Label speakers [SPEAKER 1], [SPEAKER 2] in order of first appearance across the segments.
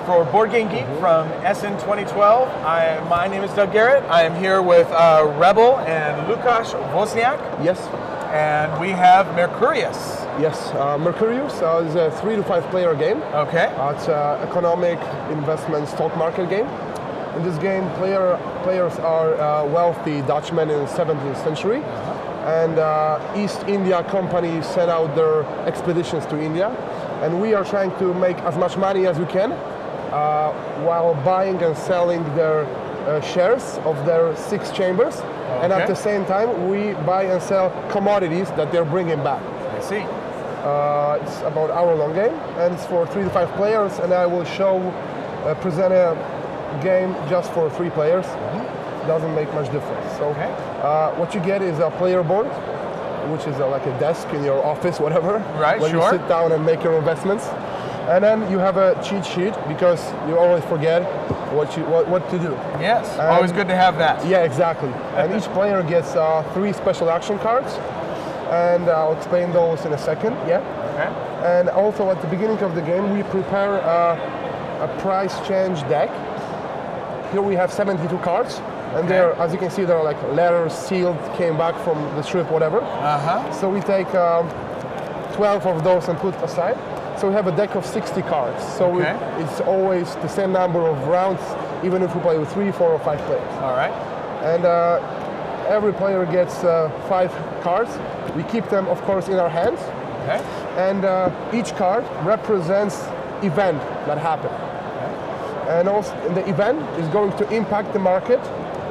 [SPEAKER 1] for Board Game Geek from SN 2012. My name is Doug Garrett. I am here with Rebel and Lukasz Wozniak.
[SPEAKER 2] Yes.
[SPEAKER 1] And we have Mercurius.
[SPEAKER 2] Yes, Mercurius is a 3 to 5 player game.
[SPEAKER 1] Okay.
[SPEAKER 2] It's an economic investment stock market game. In this game, players are wealthy Dutchmen in the 17th century. And East India Company sent out their expeditions to India. And we are trying to make as much money as we can while buying and selling their shares of their 6 chambers. And at the same time, we buy and sell commodities that they're bringing back.
[SPEAKER 1] I see.
[SPEAKER 2] It's about an hour-long game, and it's for 3 to 5 players. And I will present a game just for 3 players. Doesn't make much difference. So what you get is a player board, which is like a desk in your office, whatever.
[SPEAKER 1] Right,
[SPEAKER 2] when you sit down and make your investments. And then you have a cheat sheet because you always forget what to do.
[SPEAKER 1] Yes, always good to have that.
[SPEAKER 2] Yeah, exactly. And each player gets 3 special action cards, and I'll explain those in a second. Yeah.
[SPEAKER 1] Okay.
[SPEAKER 2] And also at the beginning of the game, we prepare a price change deck. Here we have 72 cards. And there, as you can see, there are like letters sealed, came back from the strip, whatever. So we take 12 of those and put aside. So we have a deck of 60 cards. So it's always the same number of rounds, even if we play with 3, 4, or 5 players.
[SPEAKER 1] All right.
[SPEAKER 2] And every player gets 5 cards. We keep them, of course, in our hands.
[SPEAKER 1] Okay.
[SPEAKER 2] And each card represents event that happened. And also, the event is going to impact the market.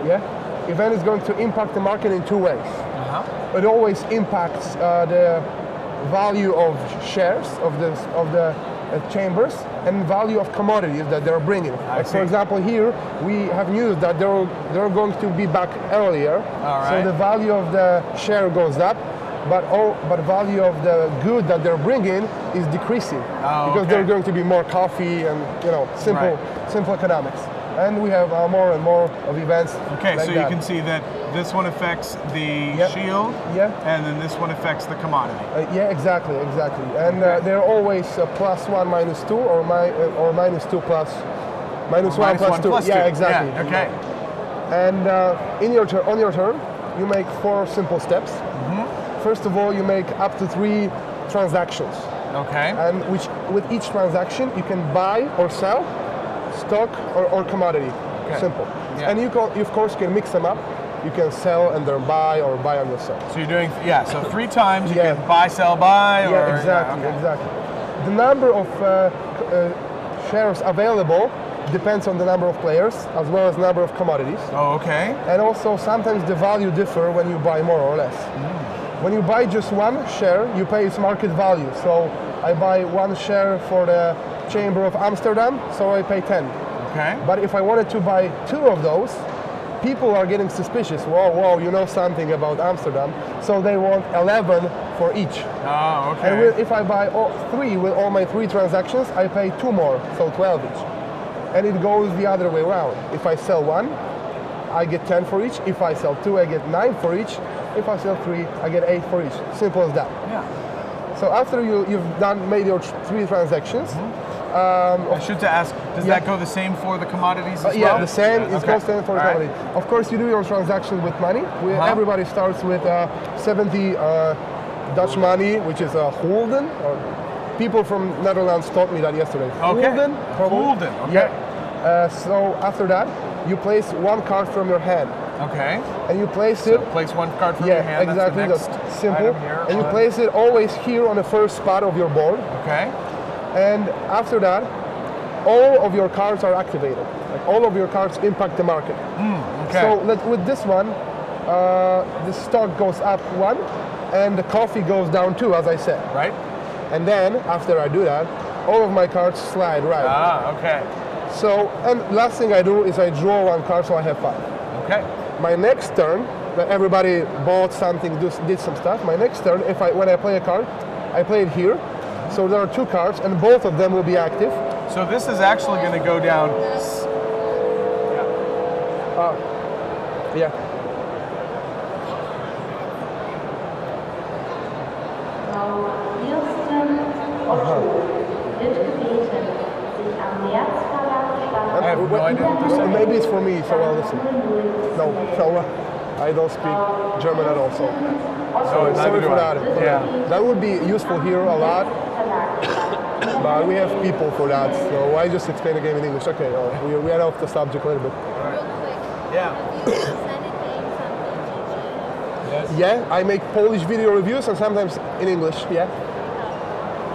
[SPEAKER 2] Yeah, event is going to impact the market in 2 ways. It always impacts the value of shares of the chambers and value of commodities that they're bringing. Like for example, here we have news that they're going to be back earlier. So the value of the share goes up, but value of the good that they're bringing is decreasing because they're going to be more coffee and simple economics. And we have more and more of events.
[SPEAKER 1] Okay,
[SPEAKER 2] like
[SPEAKER 1] so you can see that this one affects the shield, and then this one affects the commodity.
[SPEAKER 2] Yeah, exactly. And they're always +1, -2, or -2 plus -1 plus 2. Yeah, exactly.
[SPEAKER 1] Yeah, okay.
[SPEAKER 2] And on your turn, you make 4 simple steps. First of all, you make up to 3 transactions.
[SPEAKER 1] Okay.
[SPEAKER 2] And with each transaction, you can buy or sell stock or commodity. Simple. Yeah. And you of course can mix them up. You can sell and then buy, or buy and then sell.
[SPEAKER 1] So you're doing so 3 times you can buy, sell, buy.
[SPEAKER 2] Yeah, exactly. The number of shares available depends on the number of players as well as the number of commodities.
[SPEAKER 1] Oh, okay.
[SPEAKER 2] And also sometimes the value differ when you buy more or less. When you buy just 1 share, you pay its market value. So I buy 1 share for the Chamber of Amsterdam, so I pay 10.
[SPEAKER 1] Okay.
[SPEAKER 2] But if I wanted to buy 2 of those, people are getting suspicious. Whoa, you know something about Amsterdam. So they want 11 for each.
[SPEAKER 1] Oh, okay.
[SPEAKER 2] And if I buy 3 with all my 3 transactions, I pay 2 more, so 12 each. And it goes the other way around. If I sell 1, I get 10 for each. If I sell 2, I get 9 for each. If I sell 3, I get 8 for each. Simple as that.
[SPEAKER 1] Yeah.
[SPEAKER 2] So after you've made your 3 transactions,
[SPEAKER 1] I should ask, does that go the same for the commodities as well?
[SPEAKER 2] Yeah, the same. It goes the same for the commodity. Of course, you do your transactions with money. Everybody starts with 70 Dutch money, which is a gulden. People from Netherlands taught me that yesterday.
[SPEAKER 1] Gulden? Gulden, okay.
[SPEAKER 2] Yeah. So after that, you place 1 card from your hand.
[SPEAKER 1] Okay.
[SPEAKER 2] And you place it.
[SPEAKER 1] Place 1 card from your hand.
[SPEAKER 2] Exactly.
[SPEAKER 1] That's
[SPEAKER 2] simple. And you place it always here on the first spot of your board.
[SPEAKER 1] Okay.
[SPEAKER 2] And after that, all of your cards are activated. Like all of your cards impact the market.
[SPEAKER 1] Okay.
[SPEAKER 2] So with this one, the stock goes up 1, and the coffee goes down 2, as I said.
[SPEAKER 1] Right.
[SPEAKER 2] And then after I do that, all of my cards slide right.
[SPEAKER 1] Okay.
[SPEAKER 2] So, and last thing I do is I draw 1 card, so I have 5.
[SPEAKER 1] Okay.
[SPEAKER 2] My next turn, when everybody bought something, did some stuff. My next turn, when I play a card, I play it here. So there are 2 cards, and both of them will be active.
[SPEAKER 1] So this is actually going to go down.
[SPEAKER 2] Yeah.
[SPEAKER 3] Houston wird gebeten, sich am März
[SPEAKER 1] have no idea what they're saying.
[SPEAKER 2] Maybe it's for me, so I'll listen. No, so I don't speak German at all, so sorry for that.
[SPEAKER 1] Yeah.
[SPEAKER 2] That would be useful here a lot, but we have people for that, so I just explain the game in English. Okay, we are off the subject a little bit.
[SPEAKER 3] Real quick.
[SPEAKER 1] Yeah.
[SPEAKER 3] Have you presented games on BGG?
[SPEAKER 2] Yeah, I make Polish video reviews and sometimes in English, yeah.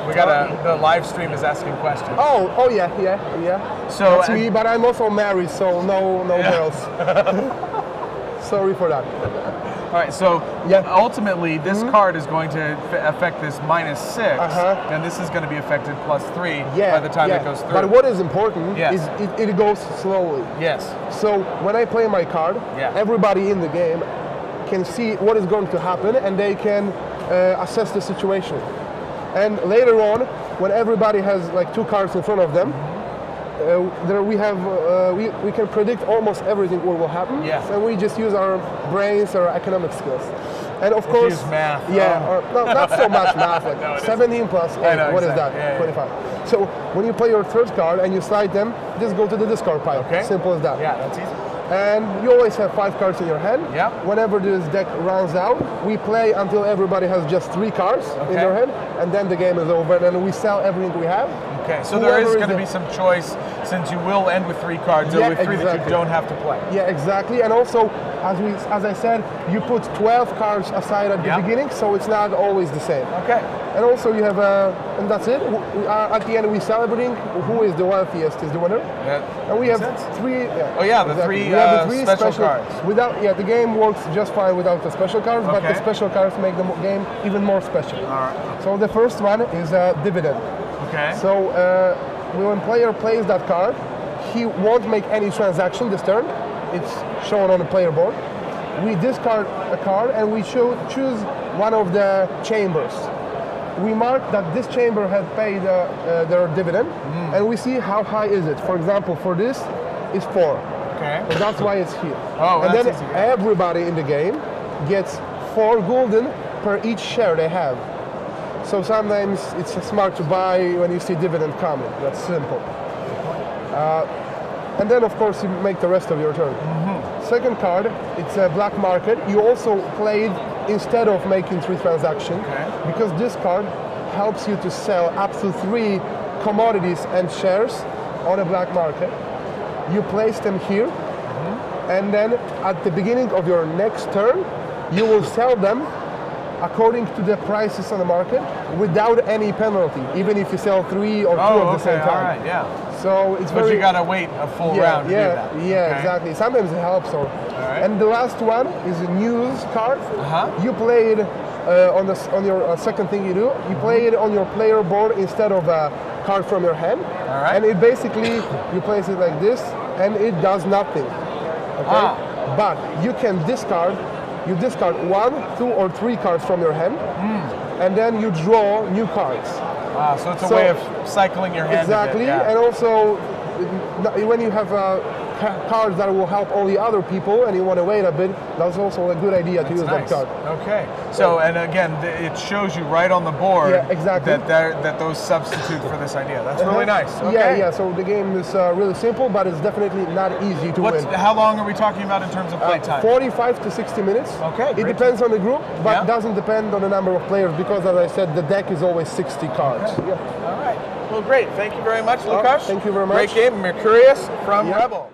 [SPEAKER 1] We got the live stream is asking questions.
[SPEAKER 2] Oh yeah.
[SPEAKER 1] So
[SPEAKER 2] That's me, but I'm also married, so no girls. Sorry for that.
[SPEAKER 1] all right, so ultimately this card is going to affect this -6, and this is going to be affected +3 by the time it goes through.
[SPEAKER 2] But what is important is it goes slowly.
[SPEAKER 1] Yes.
[SPEAKER 2] So when I play my card, everybody in the game can see what is going to happen and they can assess the situation. And later on, when everybody has like 2 cards in front of them, there we can predict almost everything what will happen.
[SPEAKER 1] Yes.
[SPEAKER 2] And we just use our brains, our economic skills. And of course,
[SPEAKER 1] use math.
[SPEAKER 2] Yeah, or, no, not so much math. Like
[SPEAKER 1] No,
[SPEAKER 2] 17 plus 8. What is that?
[SPEAKER 1] Yeah,
[SPEAKER 2] 25. So when you play your 3rd card and you slide them, just go to the discard pile.
[SPEAKER 1] Okay.
[SPEAKER 2] Simple as that.
[SPEAKER 1] Yeah, that's easy.
[SPEAKER 2] And you always have 5 cards in your hand.
[SPEAKER 1] Yeah.
[SPEAKER 2] Whenever this deck runs out, we play until everybody has just 3 cards in their hand, and then the game is over, and then we sell everything we have.
[SPEAKER 1] Okay, so there is going to be some choice, since you will end with 3 cards, or with 3 that you don't have to play.
[SPEAKER 2] Yeah, exactly. And also, as I said, you put 12 cards aside at the beginning, so it's not always the same.
[SPEAKER 1] Okay.
[SPEAKER 2] And also you have and that's it. At the end we celebrating who is the wealthiest is the winner.
[SPEAKER 1] Yeah.
[SPEAKER 2] And we have 3.
[SPEAKER 1] Oh yeah, the 3 special cards.
[SPEAKER 2] The game works just fine without the special cards, but the special cards make the game even more special.
[SPEAKER 1] All right.
[SPEAKER 2] So the first one is Dividend.
[SPEAKER 1] Okay.
[SPEAKER 2] So when player plays that card, he won't make any transaction this turn. It's shown on the player board. We discard a card and we choose one of the chambers. We mark that this chamber had paid their dividend, and we see how high is it. For example, for this is 4.
[SPEAKER 1] Okay.
[SPEAKER 2] And that's why it's here.
[SPEAKER 1] Oh,
[SPEAKER 2] and
[SPEAKER 1] that's
[SPEAKER 2] then
[SPEAKER 1] easy.
[SPEAKER 2] everybody in the game gets 4 gulden per each share they have. So sometimes it's smart to buy when you see dividend coming. That's simple. And then of course you make the rest of your turn. Second card, it's a black market. You also played instead of making 3 transactions, because this card helps you to sell up to 3 commodities and shares on a black market. You place them here, and then at the beginning of your next turn, you will sell them according to the prices on the market without any penalty, even if you sell 3 or 2 at the same time.
[SPEAKER 1] All right, yeah.
[SPEAKER 2] So it's
[SPEAKER 1] But you gotta wait a full round to do that.
[SPEAKER 2] Yeah, exactly. Sometimes it helps. And the last one is a news card. You play it on your second thing you do. You play it on your player board instead of a card from your hand.
[SPEAKER 1] All right.
[SPEAKER 2] And it basically, you place it like this, and it does nothing. Okay. But you can discard. You discard 1, 2, or 3 cards from your hand, and then you draw new cards.
[SPEAKER 1] So it's a way of cycling your hand.
[SPEAKER 2] Exactly,
[SPEAKER 1] a bit,
[SPEAKER 2] and also when you have cards that will help all the other people and you want to wait a bit, that's also a good idea to use that card.
[SPEAKER 1] Okay, so and again, it shows you right on the board that those substitute for this idea. That's really nice. Okay.
[SPEAKER 2] Yeah, so the game is really simple, but it's definitely not easy to win.
[SPEAKER 1] How long are we talking about in terms of play time?
[SPEAKER 2] 45 to 60 minutes.
[SPEAKER 1] Okay.
[SPEAKER 2] It depends on the group, but doesn't depend on the number of players, because as I said, the deck is always 60 cards.
[SPEAKER 1] Okay. All right. Well, great. Thank you very much, Lukasz.
[SPEAKER 2] Thank you very much.
[SPEAKER 1] Great game, Mercurius from Rebel.